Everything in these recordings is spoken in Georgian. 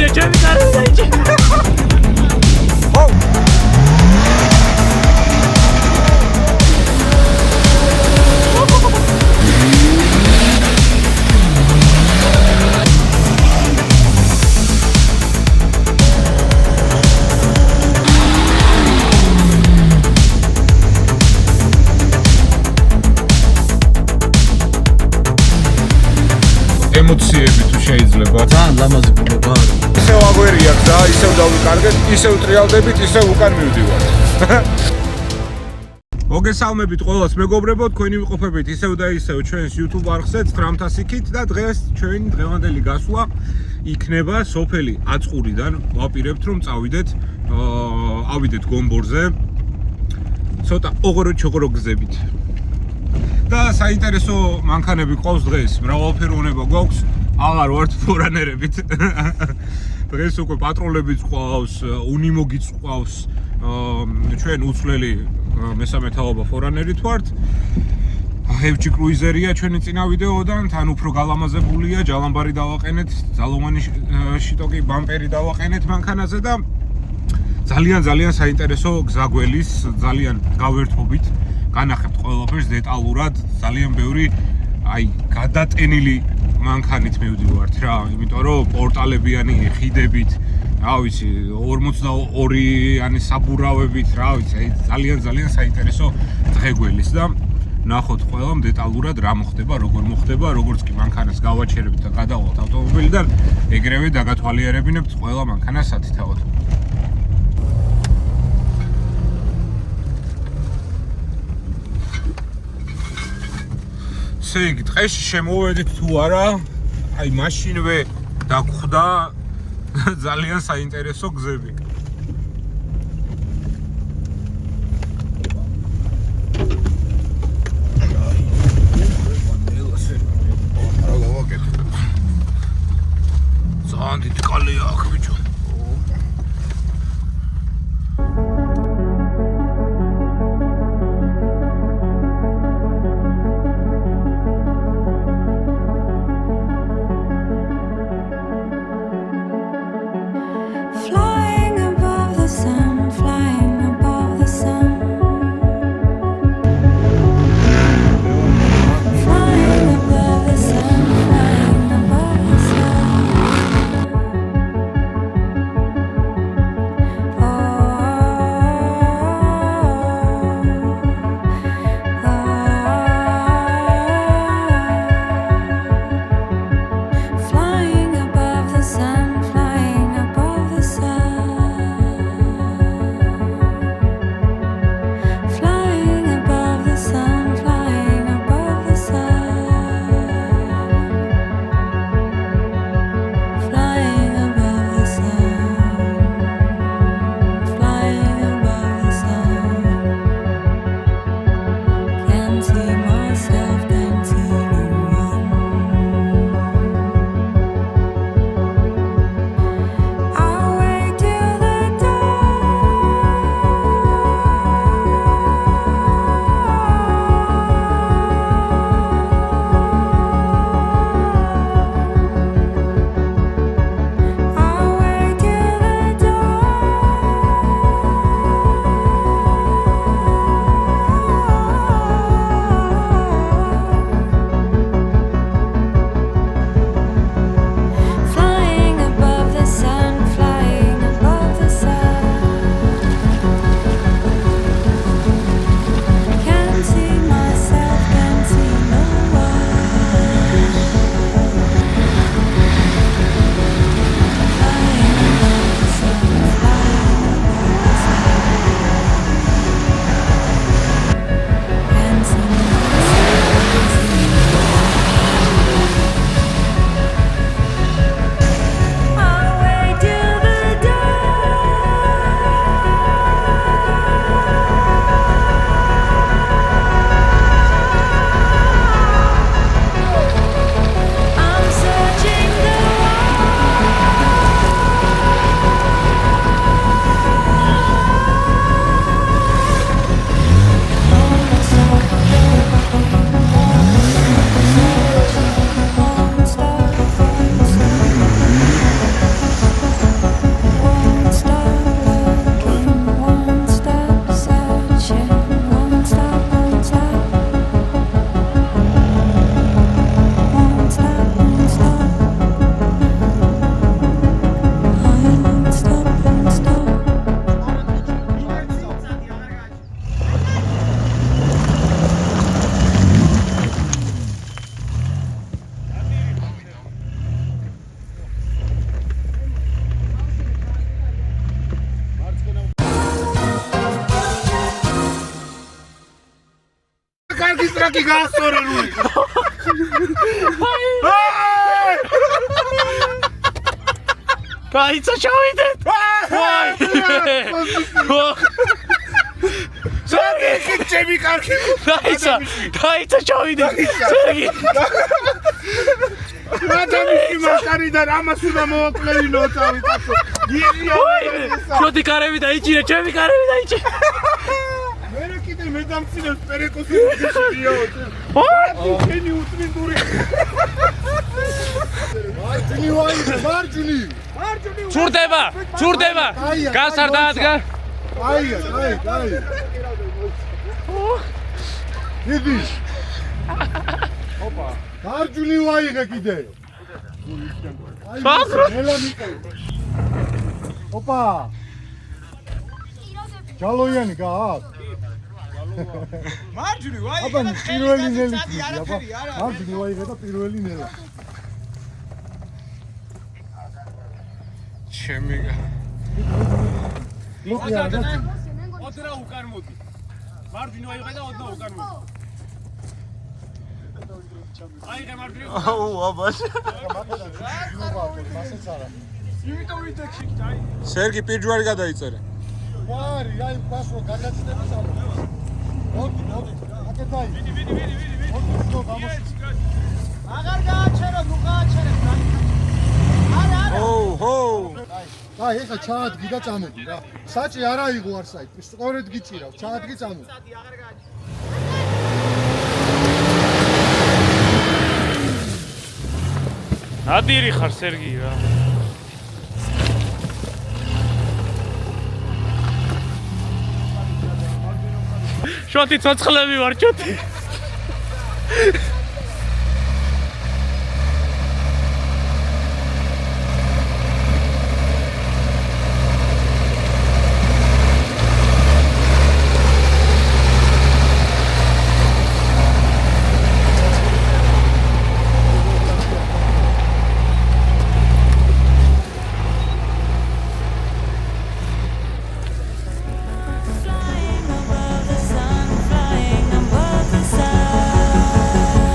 Dio, c'è mi caro dai. ემოციები თუ შეიძლება ძალიან ლამაზი ბუნება არის. ისევ აგვერია და ისევ დავიკარგეთ, ისევ ტრიალდებით, ისევ უკან მივდივართ. მოგესალმებით ყველას მეგობრებო, თქვენი ვიყოფებით ისევ და ისევ ჩვენს YouTube არხზე Tramtas-იქით და დღეს ჩვენი დღევანდელი გასვლა იქნება სოფელი აწყურიდან. ვაპირებთ რომ ავიდეთ გომბორზე. ცოტა ოღორო-ჩოღორო გზებით. და საინტერესო მანქანები ყავს დღეს, მრავალფეროვნება გვაქვს, აღარ ვართ ფორანერებით. დღეს უკვე პატროლებიც ყავს, უნიმოგიც ყავს, ჩვენ უცვლელი მესამე თაობა ფორანერით ვართ. Hevchi კრუიზერია ჩვენი წინა ვიდეოდან, თან უფრო გალამაზებულია, ჯალამბარი დავაყენეთ, ძალოვანი შიტოკი ბამპერი დავაყენეთ მანქანაზე და ძალიან საინტერესო გზაგველის, ძალიან გავერთობით განახებთ ყველაფერს დეტალურად, ძალიან ბევრი გადატენილი მანქანით მივდივართ რა, იმიტომ რომ პორტალებიანი ხიდებით, რა ვიცი, 42-იანი საბურავებით, რა ვიცი, ძალიან საინტერესო დღეგველის და ნახოთ ყველამ დეტალურად რა მოხდება, როგორ მოხდება, როგორც კი მანქანას გავაჩერებთ და გადავალთ ავტომობილიდან, ეგრევე დაგათვალიერებინებთ ყველა მანქანას სათითაოდ. ესე იგი, დღეში შემოვედით თუ არა, მაშინვე დაგხვდა ძალიან საინტერესო გზები. ძალიან დიდი კალია აქ ბიჭო. Flying მაგისტრატი გაასწორებული. გაიცა ჩავიდეთ. სერგი ჩემი კარგი. გაიცა ჩავიდეთ. სერგი. მადამისი მასკარიდან ამას უნდა მოვაკლევინო თავი კაცო. გიჟია. შოთი კარები დაიჭირე, ჩემი კარები დაიჭირე. მერე კიდე მე დამცინებს პერეკოსი გიჟიო. შენი უტრინდური. მარჯვნი. ჩურდება. გასარ დაადგა. აი. დიდი. ოპა. მარჯვნი ვაიღე კიდე. ნელა მიყევი. ოპა. ჯალოიანი გააქვს. მარჯვნი ვაიღე. აბა პირველი ნელი დიდი, აბა. მარჯვნი ვაიღე და პირველი ნელა. ჩემი ლუკი არა. ოდრა უკან მოდი. მარჯვნი ვაიღე და ოდნა უკან მოდი. აიღე მარჯვნი. აუ აბა. მასეც არა. იმიტომ ვიდექში აი. სერგი პირჯვარი გადაიწერე. ვარი, აი პასო გადაცდები სამ. მოდი. აკეთაი. ვიდი. აღარ გააჩერო, ნუ გააჩერებ. ჰო. აი, ეხა ჩაადგი და წამოდი რა. საჭი არ აიღო არსაი. სწორედ გიჭირავ, ჩაადგი წამოდი. აღარ გააჩერებ. ადირი ხარ სერგი რა. შოთი ცოცხლები ვარ შოთი. Flying above the sun, flying above the sun.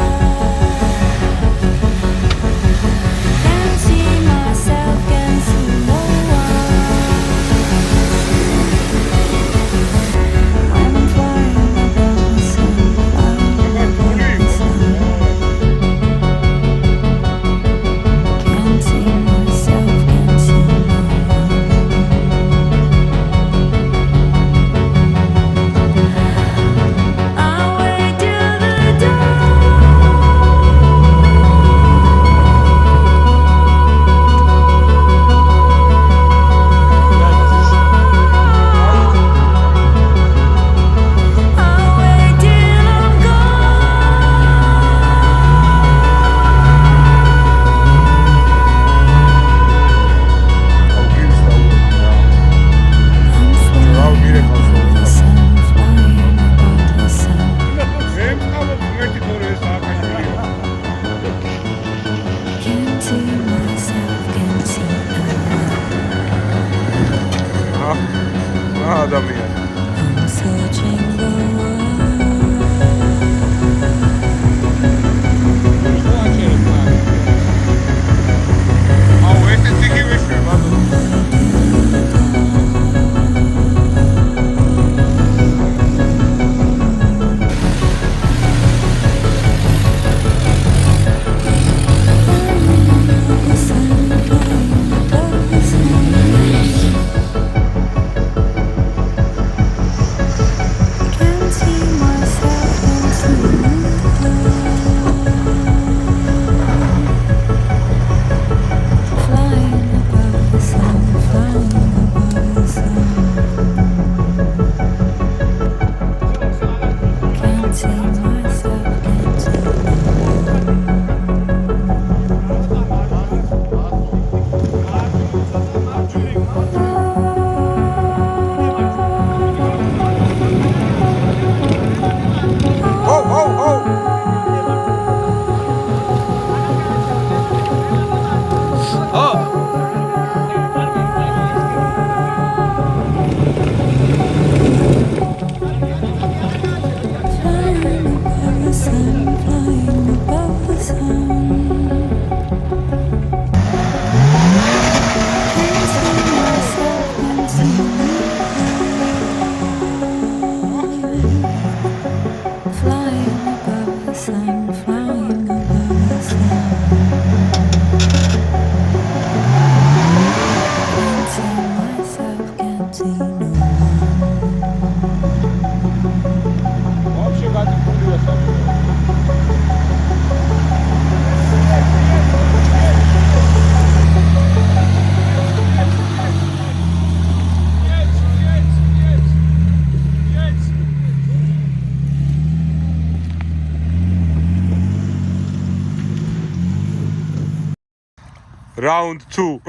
Round 2.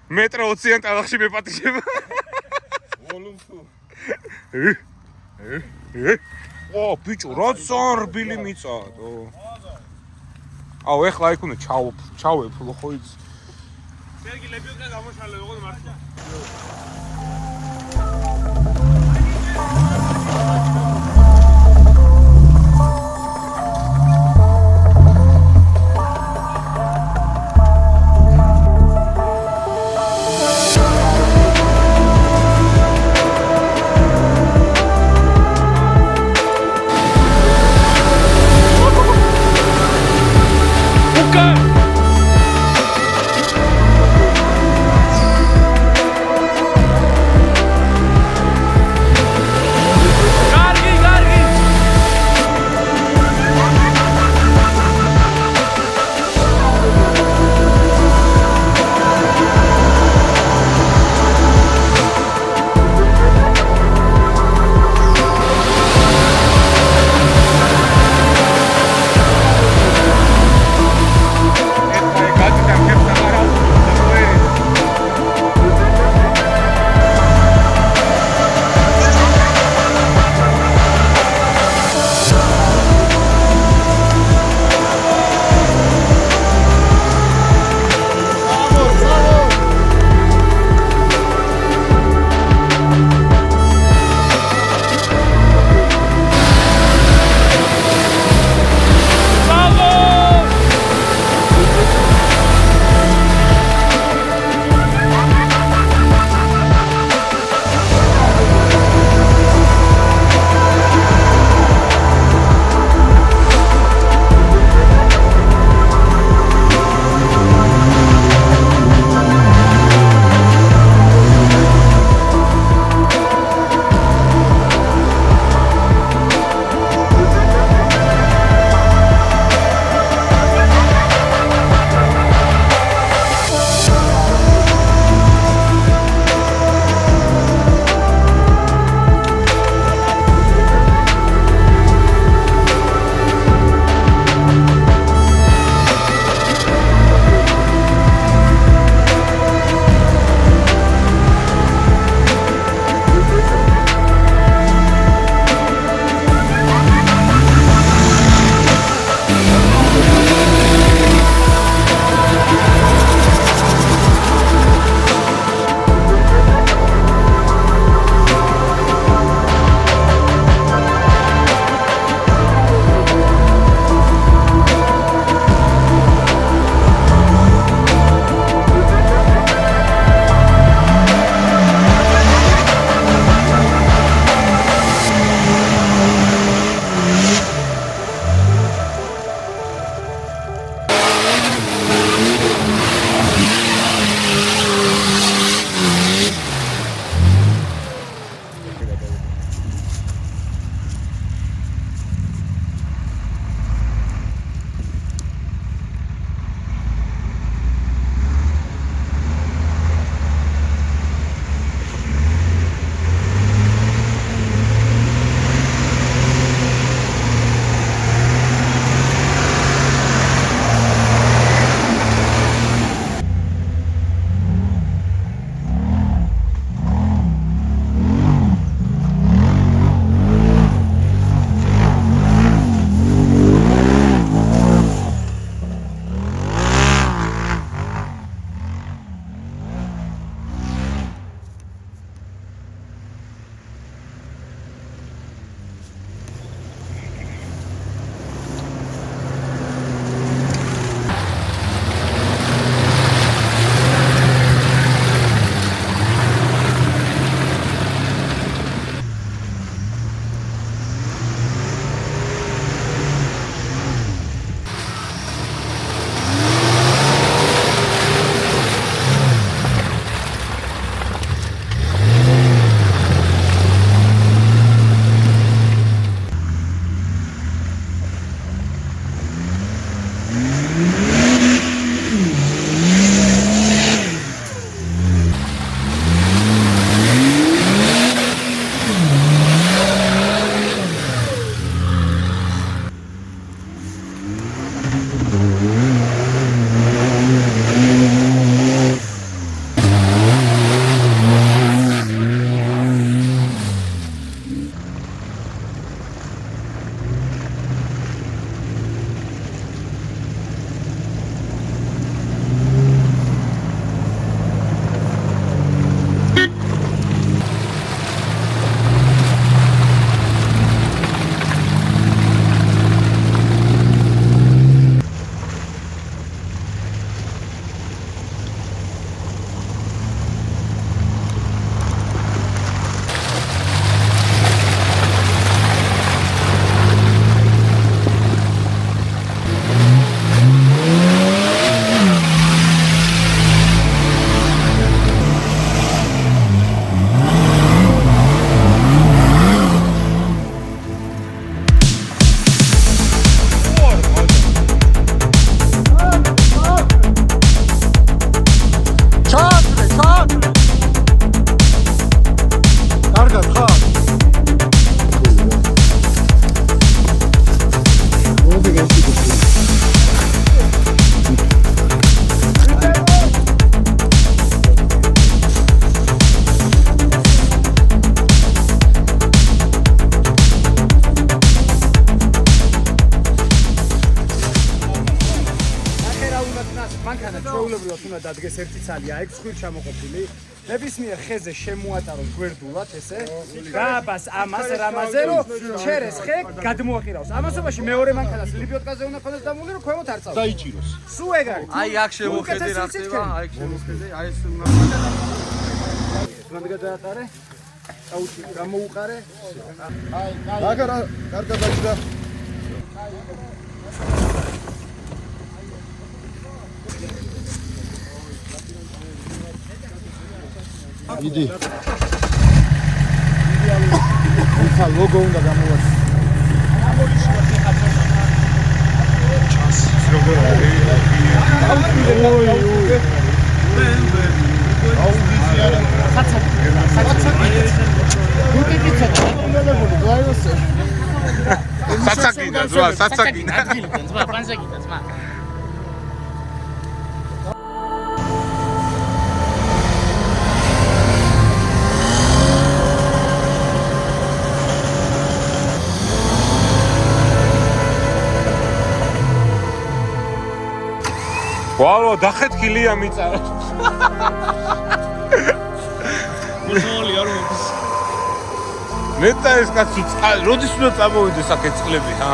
Metro 20-იან ტალახში მეპატიჟება. Volume 2. ო, ბიჭო, რა ზარბილი მიწადო. აუ, ეხლა იქ უნდა ჩავეფლო ხო იცი. სერგი ლებიოკა გამოშალე როგორ მართლა. ჩვეულებრივად უნდა დადგეს ერთი ცალი აქ სხვით ჩამოყოფილი. ნებისმიერ ხეზე შემოატაროს გვერდულად ესე. გააბას ამას რამაზე რომ ჩერეს ხე გადმოაყირავს. ამასობაში მეორე მანქანას ლიბიოტკაზე უნდა ქონდეს დამული რომ ქვემოთ არ წავდეს. დაიჭიროს. სულ ეგ არის. აი აქ შემოხედე რა ხდება, აი აქ შემოხედე, აი ეს მანდ გადაატარე. აუჩი გამოუყარე. აგარ კარგად დაჭირა. იდი. ისა ლოგო უნდა გამოვას. საცაკინა ზვა, საცაკინა. ზმა, პანსაკინა, ზმა. ვალო, დახეთქილია მიწა. მოსული არ მოდის. მეტა ეს კაცი, როდის უნდა წამოვიდეს აქ ეწყლები, ჰა?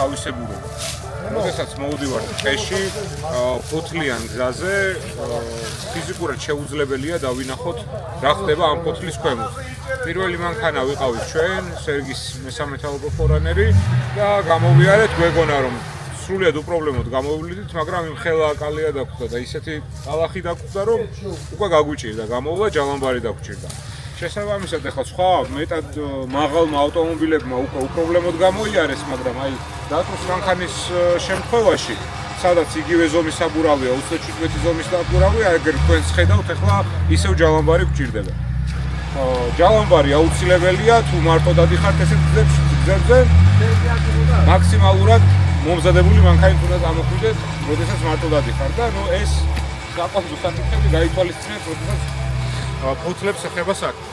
თავისებურება. როდესაც მოვდივართ ტყეში, ფოთლიან გზაზე, ფიზიკურად შეუძლებელია დავინახოთ რა ხდება ამ ფოთლის ქვემოთ. პირველი მანქანა ვიყავით ჩვენ, სერგის მესამე თაობა ფორანერი და გამოვიარეთ, გვეგონა რომ სრულიად უპრობლემოდ გამოვიდით, მაგრამ იმ ხელა კალია დაგვხვდა და ისეთი ალახი დაგვხვდა, რომ უკვე გაგვიჭირდა, გამოვლა ჯალამბარი დაგვჭირდა. შესაბამისად ახლა სხვა მეტად მაღალმა ავტომობილებმა უკვე უპრობლემოდ გამოიარეს, მაგრამ აი დატოს მანქანის შემთხვევაში, სადაც იგივე ზომის საბურავია, 27 ზომის საბურავია, ეგრე თქვენს ხედავთ, ახლა ისევ ჯალამბარი გვჭირდება. ჯალამბარი აუცილებელია, თუ მარტო დადიხართ ესეთ გზებზე, მაქსიმალურად მომზადებული მანქანით უნდა გამოხვიდეთ, როდესაც მარტო დადიხართ და ნუ ეს საყვარელი საკითხები გაითვალისწინეთ, როდესაც ფოთლებს ეხება საქმე.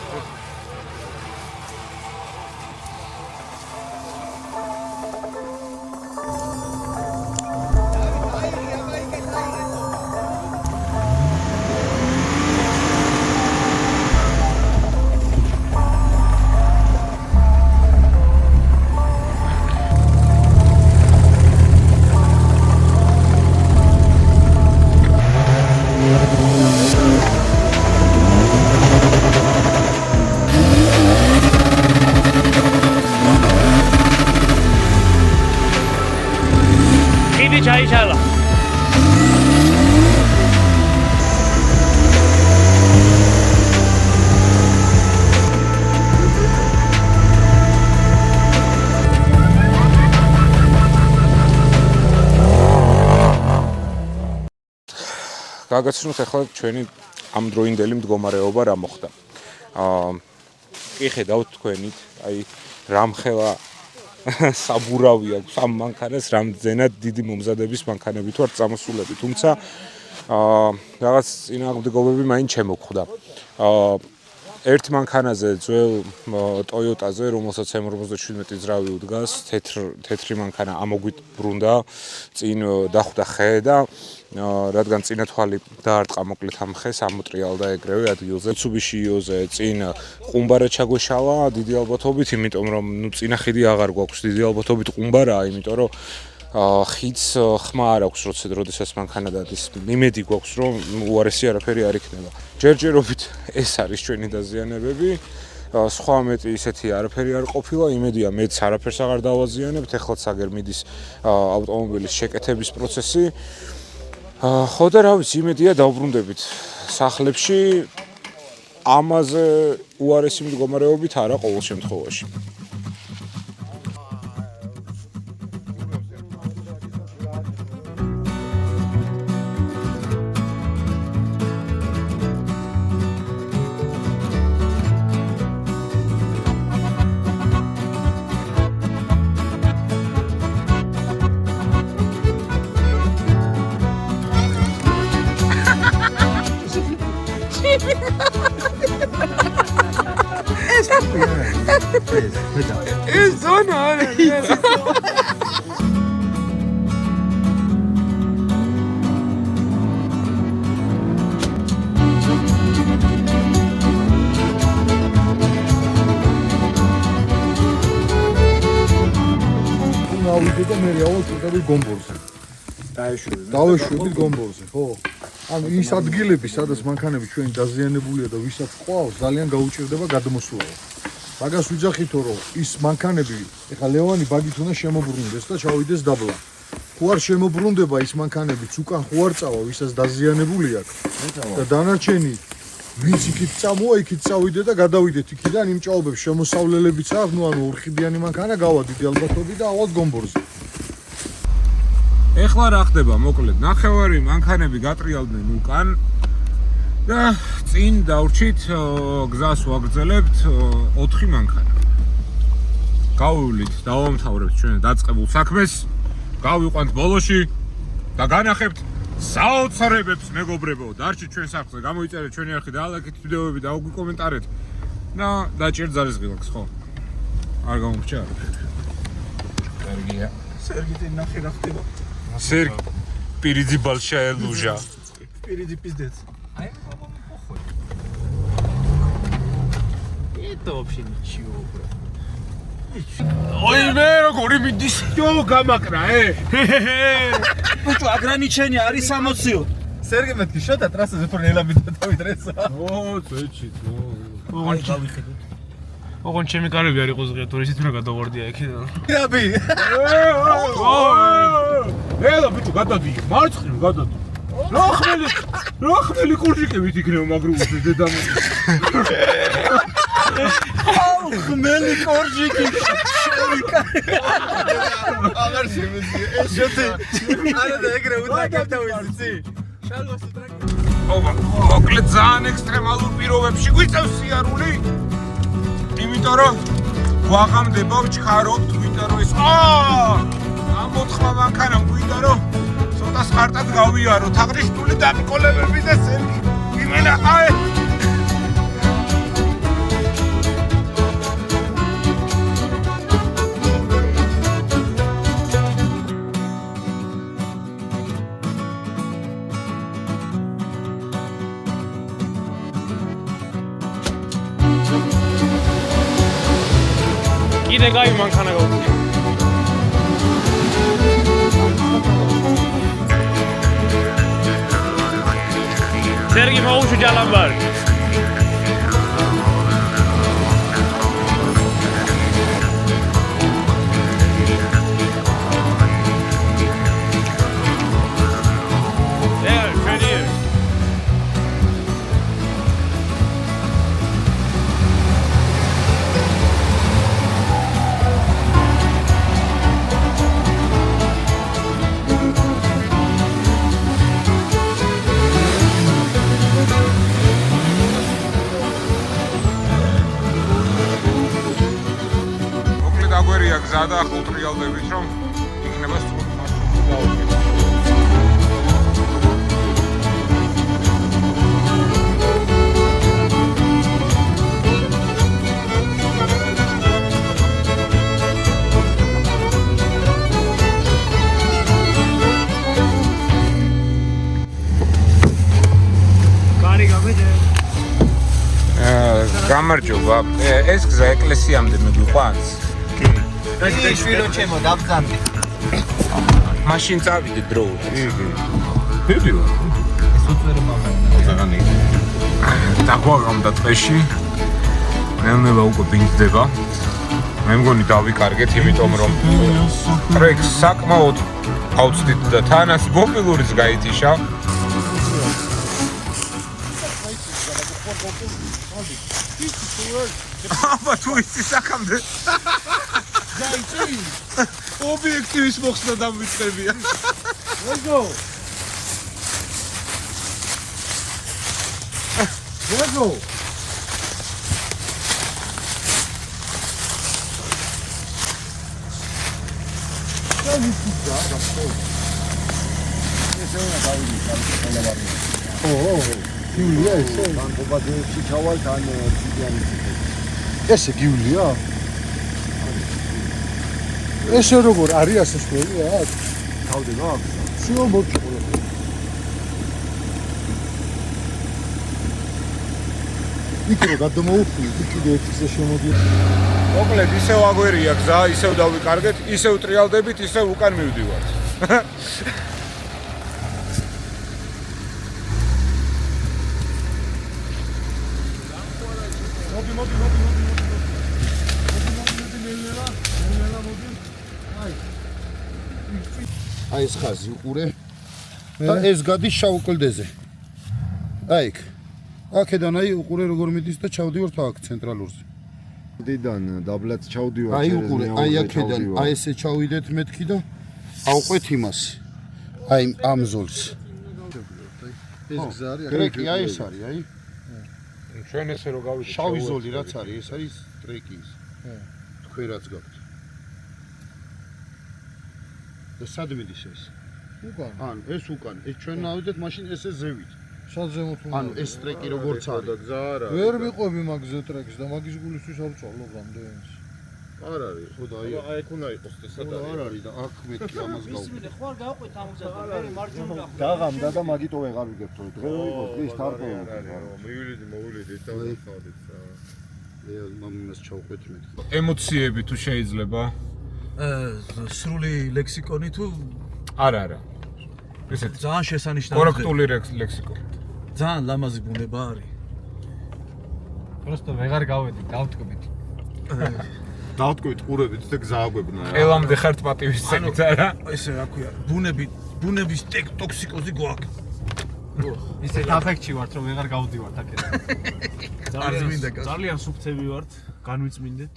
ჩაიშალა გაგაცნოთ ახლა ჩვენი ამ დროინდელი მდგომარეობა რა მოხდა. კი ხედავთ თქვენით, აი რამხელა საბურავი აქვს ამ მანქანას, რამდენად დიდი მომზადების მანქანებით ვართ წამოსულები, თუმცა რაღაც წინააღმდეგობები მაინც შემოგვხვდა. ერთ მანქანაზე ძველ Toyota-ზე, რომელსაც M57 ძრავი უდგას, თეთრი მანქანა ამოგვით ბრუნდა, წინ დახვდა ხე და რადგან წინათვალი დაარტყა მოკლედ ამ ხეს, ამოტრიალდა ეგრევე ადგილზე. Mitsubishi-ზე წინ ყუმბარა ჩაგვეშალა დიდი ალბათობით, იმიტომ რომ წინა ხიდი აღარ გვაქვს დიდი ალბათობით ყუმბარაა, იმიტომ რომ ხიდს ხმა არ აქვს, როდესაც მანქანა დადის. იმედი გვაქვს, რომ უარესი არაფერი არ იქნება. ჯერჯერობით ეს არის ჩვენი დაზიანებები. სხვა მეტი ისეთი არაფერი არ ყოფილა, იმედია მეც არაფერს აღარ დავაზიანებთ, ეხლაც აგერ მიდის ავტომობილის შეკეთების პროცესი. ხო და რა ვიცი, იმედია დავბრუნდებით სახლებში. ამაზე უარესი მდგომარეობით არა ყოველ შემთხვევაში. ეს ზონა არის. ავიდე და მე რეალურად ვიყავი გომბოლზე. დავეშვები გომბოლზე, ხო? ანუ ის ადგილები, სადაც მანქანები ჩვენი დაზიანებულია და ვისაც ყავს, ძალიან გაუჭირდება გადმოსვლა. მაგას ვიძახითო, რომ ის მანქანები, ეხლა ლევანი ბაგით უნდა შემოbrunდეს და ჩავიდეს დაბლა. თუ არ შემოbrunდება ის მანქანებიც უკან ხო არ წავა, ვისაც დაზიანებული აქვს. და დანარჩენი ვინც იქით წამოა, იქით წავიდე და გადავიდეთ იქიდან იმ ჭაობებს შემოსავლელებიც აქვს, ნუ ანუ ორხიდიანი მანქანა გავა დიდი ალბათობით და ავალ გომბოლზე. ეხლა რა ხდება, მოკლედ, ნახევარი მანქანები გატრიალდნენ უკან და წინ დავრჩით გზას ვაგრძელებთ 4 მანქანა. გავივლით, დავამთავრებთ ჩვენ დაწყებულ საქმეს, გავიყვანთ ბოლოში და განახებთ საოცრებებს, მეგობრებო. დარჩით ჩვენ სახლზე, გამოიწერეთ ჩვენი არხი და ალაიქით ვიდეოები და აგვიკომენტარეთ და დაჭერთ ზარისღილაკს, ხო? არ გამომრჩა არაფერი. კარგია. სერგიტი ნახე რა ხდება. Серг впереди большая лужа. Впереди пиздец. Это вообще ничего, бро. Ой, მე როგორი მიდის? Йо, გამაკრა, Бучу, ограничение არის 60. Сергей მეთქი შოთა ტრასაზე თუ ნელამი დავიდრესა. ო, წეჩით, აი გავიხედოთ. ოღონ ჩემი კარები არ იყოს ღია, თორე ისიც უნდა გადავარდია იქიდან. რაბი? ელა ბიჭო, გადადი, მარცხნივ გადადი. რა ხმელი კურჯიკებით იქნება მაგრუს დედამო. ხმელი კორჯიკი. აღარ შემიძლია. ეს შოთი. არა და ეგრე უთაკებდა ვიცი. შალოს ტრაკი. მოკლედ ძალიან ექსტრემალურ პირობებში გვიწევს სიარული. იმიტომ რომ გვაღამდება, ვჩქარობთ, გვინდა რომ ეს ამ 4 მანქანამ გვინდა რომ ცოტა სხარტად გავიაროთ, აღნიშნული დამიკოლებები და სერგი. იმენა აი კიდე გაი მანქანა გავუწია. Сергей მოუშვი ჯალამბარი. გადაახოთ რეალდებით, რომ იქნება სწორი მარშრუტი დაუდგეთ. გამარჯობა. ეს გზა ეკლესიამდე მიგვიყვანს? კი, შვილო ჩემო, დავწამდი. მაშინ წავიდე დრო. დიდი. ეს უწვერო მამა. ზაღანი. დაგვაღამდა ტყეში. ნელ-ნელა უკვე ბინდება. მე მგონი დავიკარგეთ, იმიტომ რომ ტრეკს საკმაოდ ავწდით და თანაც მობილურიც გაითიშა. აბა თუ იცი საკამდე. გაიწი. ობიექტივის მოხსნა დამიწყებია. ლეგო. ლეგო. გიულია ესე? ბანკობადებში ჩავალ თან ციგიანი. ესე გიულია? ესე როგორ არის ასასვლელია? თავდი გაქვს. სულ მოჭყო. იქ რო გადმოუხვი, კიდე ერთზე შემოდი. მოკლედ ისევ აგვერია გზა, ისევ დავიკარგეთ, ისევ ტრიალდებით, ისევ უკან მივდივართ. აი ეს ხაზი უყურე და ეს გადის შავ კლდეზე. აი იქ. აქედან აი უყურე როგორ მიდის და ჩავდივართ აქ ცენტრალურზე. დიდან დაბლაც ჩავდივარ აი უყურე, აი აქედან, აი ესე ჩავიდეთ მეთქი და ავყვეთ იმას. აი ამ ზოლს. ეს გზა არის. ტრეკი აი ეს არის, აი. ჩვენ ესე რო გავიდეთ. შავი ზოლი რაც არის, ეს არის ტრეკი ის. თქვენ რაც გაქვთ. და სად მიდის ეს? უკან. ანუ ეს უკან. ეს ჩვენ ნავიდეთ მაშინ ესე ზევით. სად ზემოთ უნდა? ანუ ეს ტრეკი როგორც არის. და გზა არა. ვერ მიყვები მაგზე ტრეკს და მაგის გულისთვის არ ვწვალო რამდენს. არ არის, ხო და აი აქ უნდა იყოს და სად არის? არ არის და აქ მეთქი ამას გავ. ისმიდე ხوار გაყვეთ ამაზე მე მარჯვენა დაღამდა და მაგიტო ვეღარ ვიგებთ თორე დღე იყო ის თარყეა. მოვიდით და ვიხავდით. მამას ჩავყვეთ მეთქი. ემოციები თუ შეიძლება? სრული ლექსიკონი თუ არა. ესეთ ძალიან შესანიშნავი. კორექტული ლექსიკონი. ძალიან ლამაზი ბუნება არის. просто ვეღარ გავედი, დავტკბით. დავტკბით ყურებით და გზააგვებნა. ყველამდე ხართ პატივის წინით არა? ესე რა ქვია, ბუნების ტოქსიკოზი გვაქვს. ისე აფექტში ვართ, რომ ვეღარ გავდივართ აქედან. ძალიან სუფთები ვართ, განვიწმინდეთ.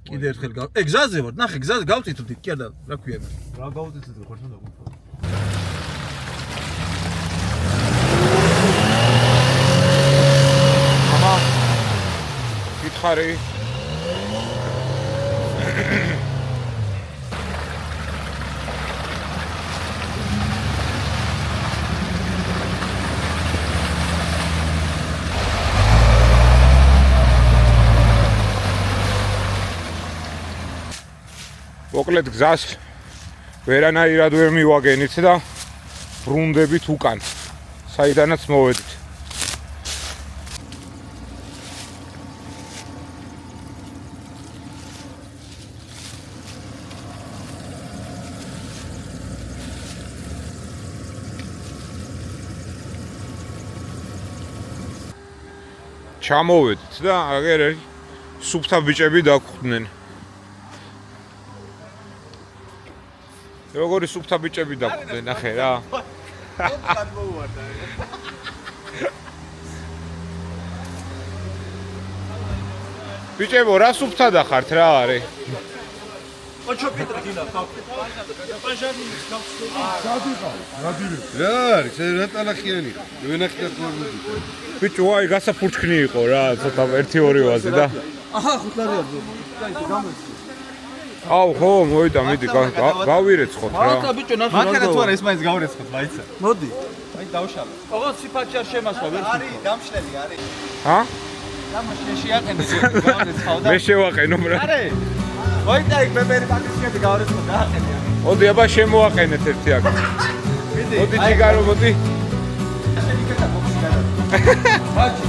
კიდე ერთხელ გზაზე ვარ, ნახე გზაზე გავწითვდით, კი არა, რა ქვია მე. რა გავუწითვდით, ხორცმა დაგვიფო. მამა გითხარი მოკლედ გზას ვერანაირად ვერ მივაგენით და ბრუნდებით უკან, საიდანაც მოვედით. ჩამოვედით და აგერ სუფთა ბიჭები დაგხვდნენ. როგორი სუფთა ბიჭები დაგხვდნენ, ნახე რა. ბიჭებო, რა სუფთადა ხართ რა არის? ოჩო პეტრე გინდა ხავ. რა არის? ეს რა ტალახიანი ხარ? ვენახეთ ხმარობდი. ბიჭო, აი გასაფურჩქნი იყო რა, ცოტა 1-2 ვაზი და აჰა 5 ლარი არის. კაი, გამოსი. აუ ხო, მოიდა, მიდი, გავირეცხოთ რა. მართლა ბიჭო, ნახე რა. მანქანა თუ არა ეს მაინც გავრეცხოთ, მაიცა. მოდი. აი დავშალე. ოღო სიფაჩი არ შემასვა ვერ. არის, დამშლელი არის. ჰა? დამშლელი შეაყენე გავრეცხავ და. მე შევაყენო რა. არე. მოიცა იქ ბებერი პაკეტი გავრეცხო და აყენე. მოდი, აბა შემოაყენეთ ერთი აქ. მიდი. მოდი ჯიგარო, მოდი. შენ იქეთა ბოქსი გადა. ბაჭი.